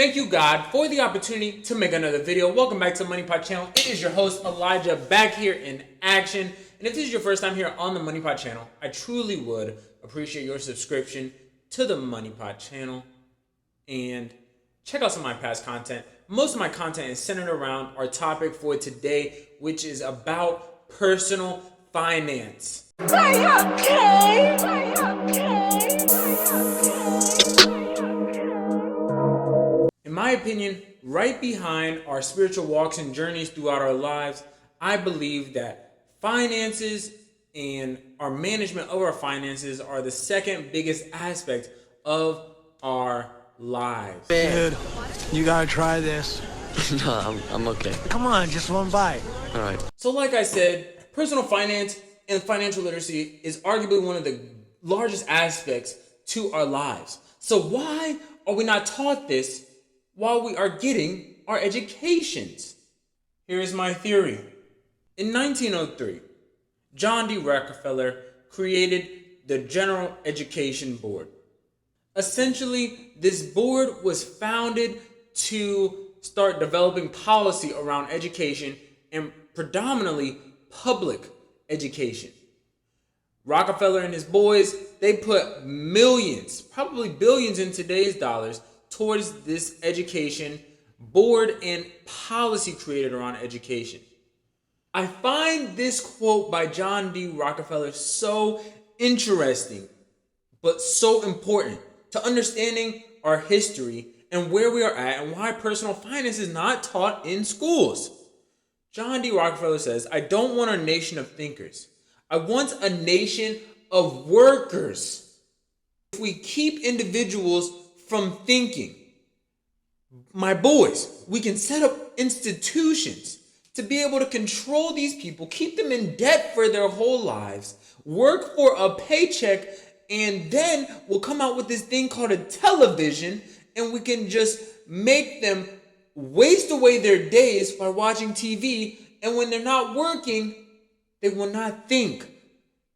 Thank you, God, for the opportunity to make another video. Welcome back to the Money Pot channel. It is your host, Elijah, back here in action. And if this is your first time here on the Money Pot channel, I truly would appreciate your subscription to the Money Pot channel and check out some of my past content. Most of my content is centered around our topic for today, which is about personal finance. Are you okay? In my opinion, right behind our spiritual walks and journeys throughout our lives, I believe that finances and our management of our finances are the second biggest aspect of our lives. Dude, you gotta try this. No, I'm okay. Come on, just one bite. All right. So like I said, personal finance and financial literacy is arguably one of the largest aspects to our lives. So why are we not taught this while we are getting our educations? Here is my theory. In 1903, John D. Rockefeller created the General Education Board. Essentially, this board was founded to start developing policy around education and predominantly public education. Rockefeller and his boys, they put millions, probably billions in today's dollars, towards this education board and policy created around education. I find this quote by John D. Rockefeller so interesting, but so important to understanding our history and where we are at and why personal finance is not taught in schools. John D. Rockefeller says, "I don't want a nation of thinkers. I want a nation of workers." If we keep individuals from thinking, my boys, we can set up institutions to be able to control these people, keep them in debt for their whole lives, work for a paycheck, and then we'll come out with this thing called a television, and we can just make them waste away their days by watching TV, and when they're not working, they will not think.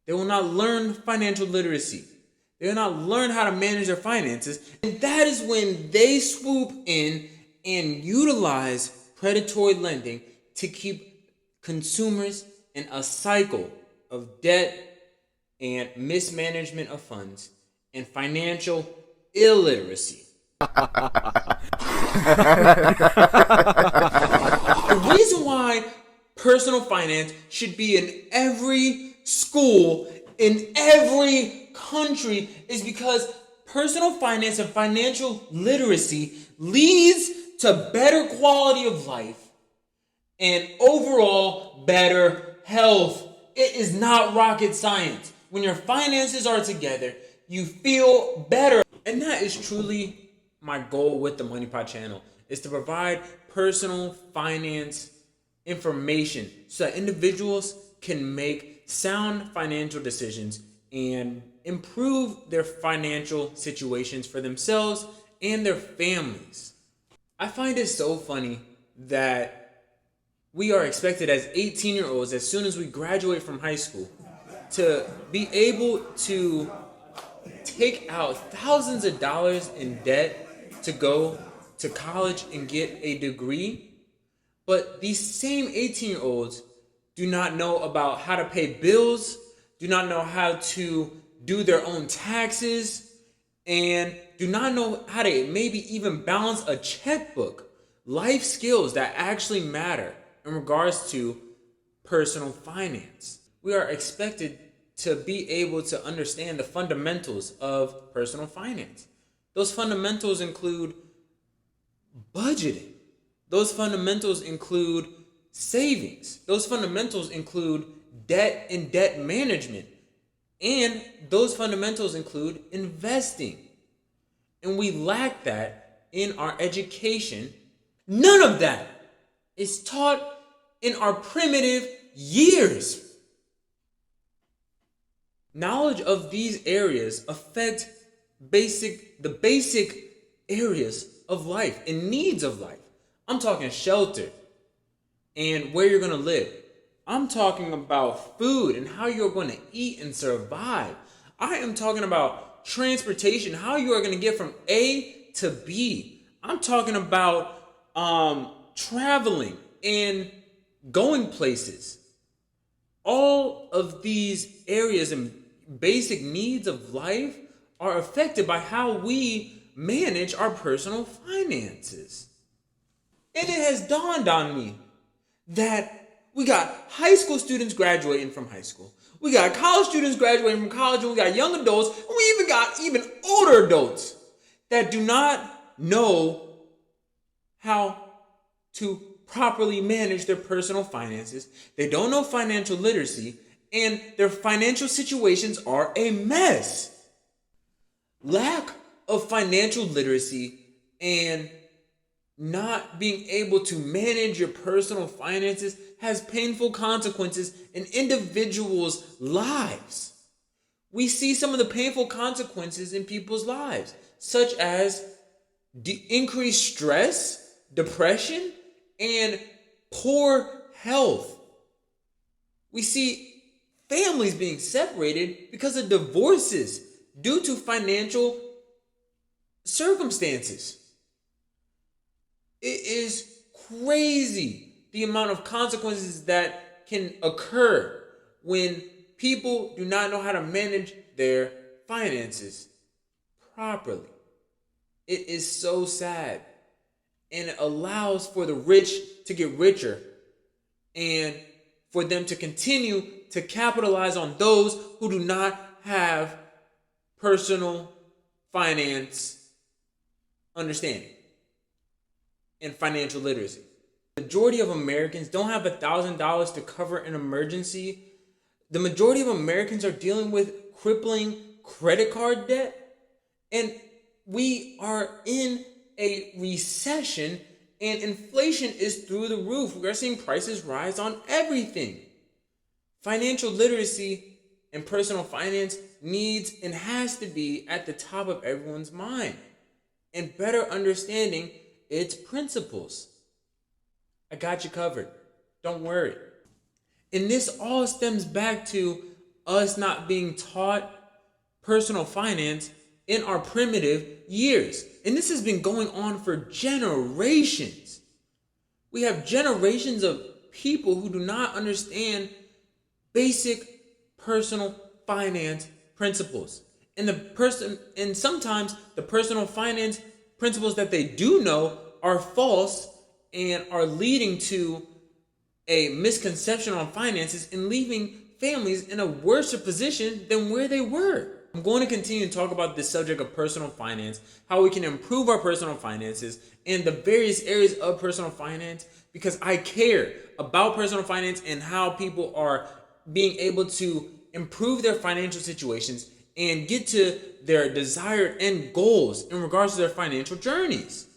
They will not learn financial literacy. They will not learn how to manage their finances. And that is when they swoop in and utilize predatory lending to keep consumers in a cycle of debt and mismanagement of funds and financial illiteracy. The reason why personal finance should be in every school, in every country, is because personal finance and financial literacy leads to better quality of life and overall better health. It is not rocket science. When your finances are together, you feel better. And that is truly my goal with the Money Pot channel, is to provide personal finance information so that individuals can make sound financial decisions and improve their financial situations for themselves and their families. I find it so funny that we are expected as 18-year-olds, as soon as we graduate from high school, to be able to take out thousands of dollars in debt to go to college and get a degree. But these same 18-year-olds do not know about how to pay bills, do not know how to do their own taxes, and do not know how to maybe even balance a checkbook. Life skills that actually matter in regards to personal finance. We are expected to be able to understand the fundamentals of personal finance. Those fundamentals include budgeting. Those fundamentals include savings. Those fundamentals include debt and debt management. And those fundamentals include investing. And we lack that in our education. None of that is taught in our primitive years. Knowledge of these areas affect the basic areas of life and needs of life. I'm talking shelter and where you're going to live. I'm talking about food and how you're going to eat and survive. I am talking about transportation, how you are going to get from A to B. I'm talking about traveling and going places. All of these areas and basic needs of life are affected by how we manage our personal finances. And it has dawned on me that we got high school students graduating from high school. We got college students graduating from college, and we got young adults, and we even got even older adults that do not know how to properly manage their personal finances. They don't know financial literacy, and their financial situations are a mess. Lack of financial literacy and not being able to manage your personal finances has painful consequences in individuals' lives. We see some of the painful consequences in people's lives, such as increased stress, depression, and poor health. We see families being separated because of divorces due to financial circumstances. It is crazy the amount of consequences that can occur when people do not know how to manage their finances properly. It is so sad. And it allows for the rich to get richer and for them to continue to capitalize on those who do not have personal finance understanding and financial literacy. The majority of Americans don't have $1,000 to cover an emergency. The majority of Americans are dealing with crippling credit card debt. And we are in a recession and inflation is through the roof. We are seeing prices rise on everything. Financial literacy and personal finance needs and has to be at the top of everyone's mind, and better understanding its principles. I got you covered. Don't worry. And this all stems back to us not being taught personal finance in our primitive years. And this has been going on for generations. We have generations of people who do not understand basic personal finance principles. And sometimes the personal finance principles that they do know are false and are leading to a misconception on finances and leaving families in a worse position than where they were. I'm going to continue to talk about this subject of personal finance, how we can improve our personal finances, and the various areas of personal finance, because I care about personal finance and how people are being able to improve their financial situations and get to their desired end goals in regards to their financial journeys.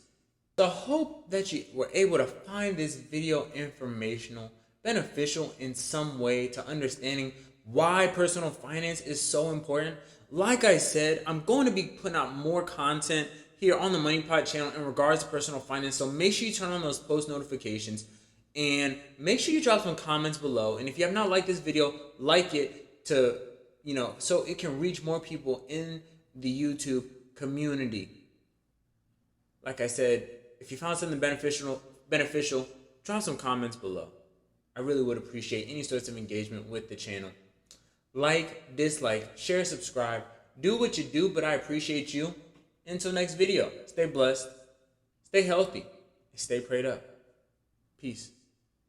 I hope that you were able to find this video informational, beneficial in some way to understanding why personal finance is so important. Like I said, I'm going to be putting out more content here on the Money Pot channel in regards to personal finance. So make sure you turn on those post notifications and make sure you drop some comments below. And if you have not liked this video, like it to, so it can reach more people in the YouTube community. Like I said, if you found something beneficial, drop some comments below. I really would appreciate any sorts of engagement with the channel. Like, dislike, share, subscribe. Do what you do, but I appreciate you. Until next video, stay blessed, stay healthy, and stay prayed up. Peace.